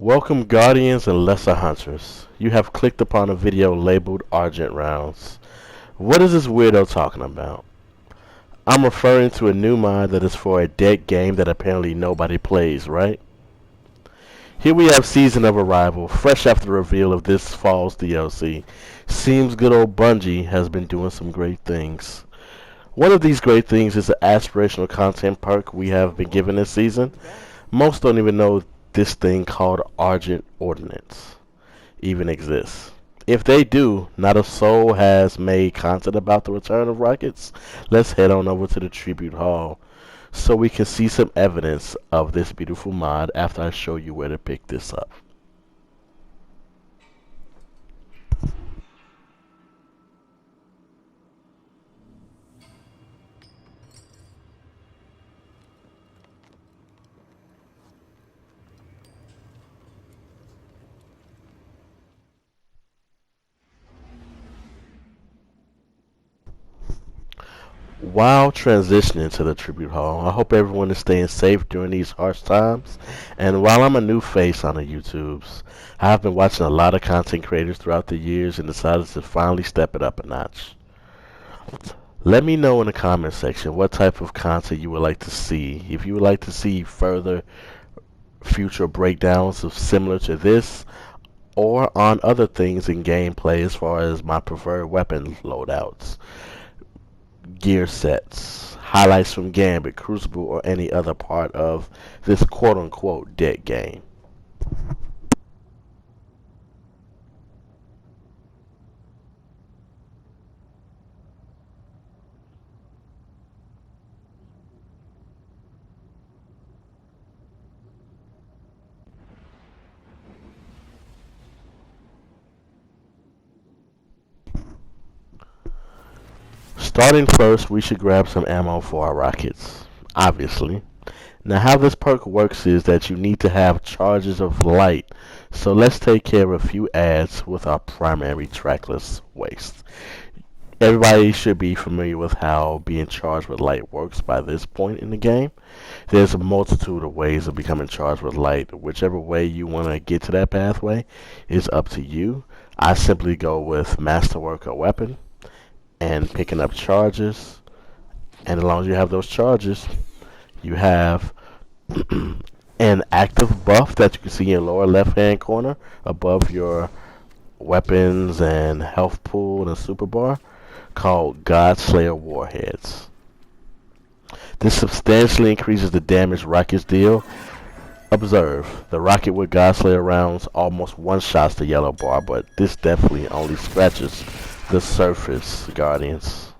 Welcome Guardians and Lesser Hunters. You have clicked upon a video labeled Argent Rounds. What is this weirdo talking about? I'm referring to a new mod that is for a dead game that apparently nobody plays, right? Here we have Season of Arrival, fresh after the reveal of this fall's DLC. Seems good old Bungie has been doing some great things. One of these great things is the aspirational content perk we have been given this season. Most don't even know this thing called Argent Ordinance even exists. If they do, not a soul has made content about the return of rockets. Let's head on over to the Tribute Hall so we can see some evidence of this beautiful mod after I show you where to pick this up. While transitioning to the Tribute Hall, I hope everyone is staying safe during these harsh times. And while I'm a new face on the YouTubes, I have been watching a lot of content creators throughout the years and decided to finally step it up a notch. Let me know in the comment section what type of content you would like to see. If you would like to see further future breakdowns of similar to this, or on other things in gameplay as far as my preferred weapon loadouts, gear sets, highlights from Gambit, Crucible, or any other part of this quote-unquote dead game. Starting first, we should grab some ammo for our rockets, obviously. Now how this perk works is that you need to have charges of light, so let's take care of a few ads with our primary trackless waste. Everybody should be familiar with how being charged with light works by this point in the game. There's a multitude of ways of becoming charged with light. Whichever way you want to get to that pathway is up to you. I simply go with Masterwork or Weapon and picking up charges, and as long as you have those charges, you have an active buff that you can see in your lower left hand corner above your weapons and health pool and super bar called Godslayer Warheads. This substantially increases the damage rockets deal. Observe, the rocket with Godslayer rounds almost one-shots the yellow bar, but this definitely only scratches the surface, Guardians.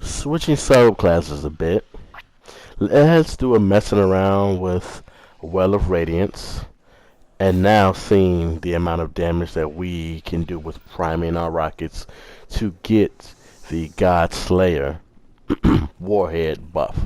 Switching subclasses a bit, let's do a messing around with Well of Radiance, and now seeing the amount of damage that we can do with priming our rockets to get the God Slayer Warhead buff.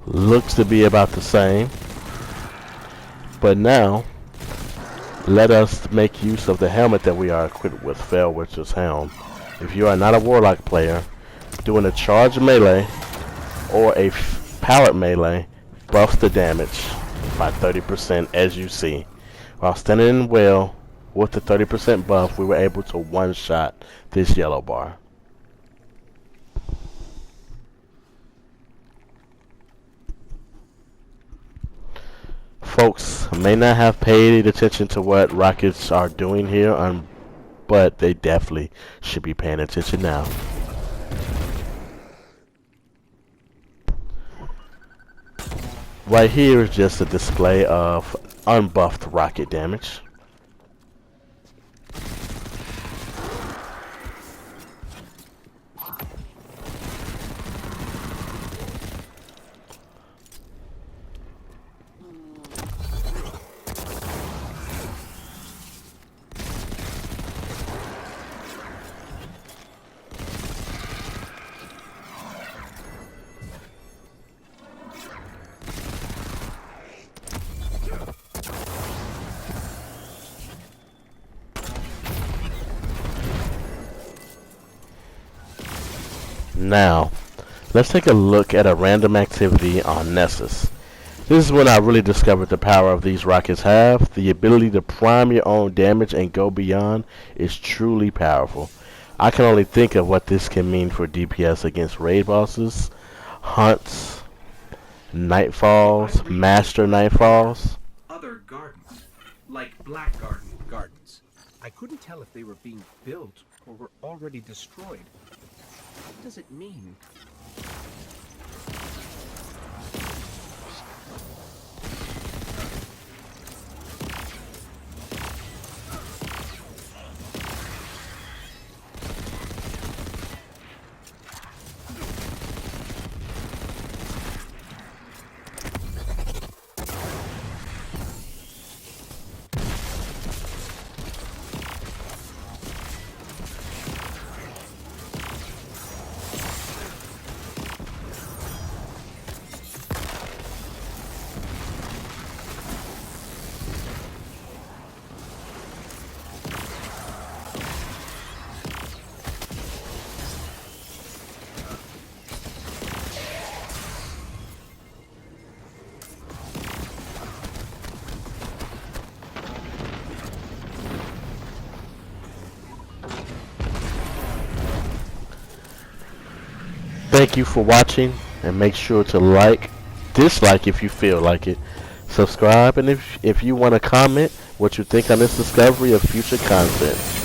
Looks to be about the same, but now let us make use of the helmet that we are equipped with, Fellwitcher's Helm. If you are not a Warlock player, doing a charge melee or a pallet melee buffs the damage by 30%, as you see. While standing in well with the 30% buff, we were able to one-shot this yellow bar. Folks may not have paid attention to what rockets are doing here, but they definitely should be paying attention now. Right here is just a display of unbuffed rocket damage. Now, let's take a look at a random activity on Nessus. This is when I really discovered the power of these rockets have. The ability to prime your own damage and go beyond is truly powerful. I can only think of what this can mean for DPS against raid bosses, hunts, nightfalls, master nightfalls. Other gardens, like black gardens. I couldn't tell if they were being built or were already destroyed. What does it mean? Thank you for watching, and make sure to dislike if you feel like it, subscribe, and if you want to comment what you think on this discovery of future content.